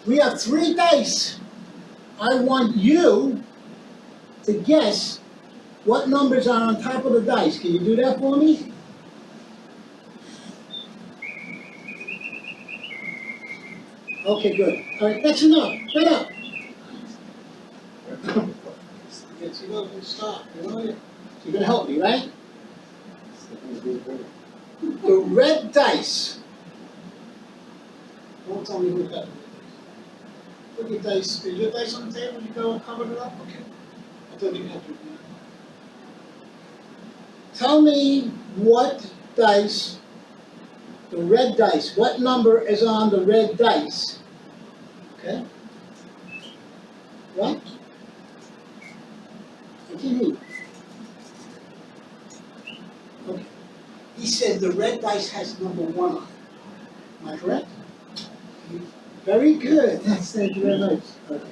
We have 3 dice. I want you to guess what numbers are on top of the dice. Can you do that for me? Okay, good. All right, that's enough. Shut up. Yes, you know, stop. You're gonna help me, right? The red dice. Don't tell me who got it. Put your dice. Is your dice on the table? You go and cover it up? Okay. I thought you had to. Tell me what dice, the red dice, what number is on the red dice? Okay? What? Continue. Okay. He said the red dice has number 1 on it. Am I correct? Very good. Thank you very much. Okay.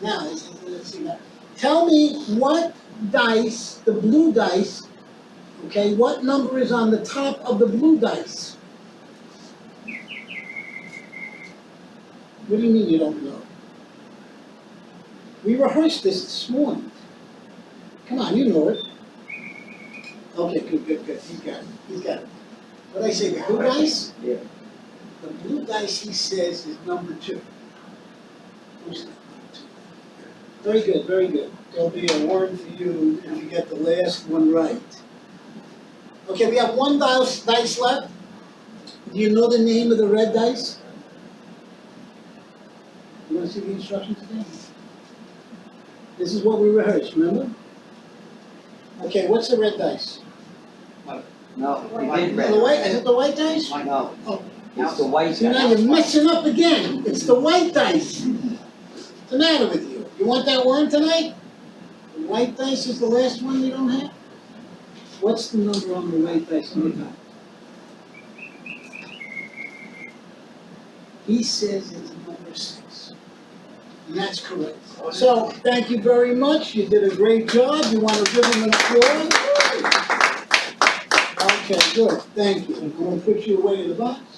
Now, let's see that. Tell me what dice, the blue dice, okay, what number is on the top of the blue dice? What do you mean you don't know? We rehearsed this morning. Come on, you know it. Okay, good. He's got it. What did I say, the blue dice? Yeah. The blue dice, he says, is number 2. Who's that? Very good. There'll be a warrant for you if you get the last one right. Okay, we have 1 dice left. Do you know the name of the red dice? You want to see the instructions again? This is what we rehearsed, remember? Okay, what's the red dice? No, we did The red. white, is it the white dice? No, Oh, it's the white see, now dice. you're messing up again. It's the white dice. What's the matter with you? You want that worm tonight? The white dice is the last one you don't have? What's the number on the white dice on the top? He says it's number 6. And that's correct. So, thank you very much. You did a great job. You want to give him an applause? Okay, good. Thank you. I'm going to put you away in the box.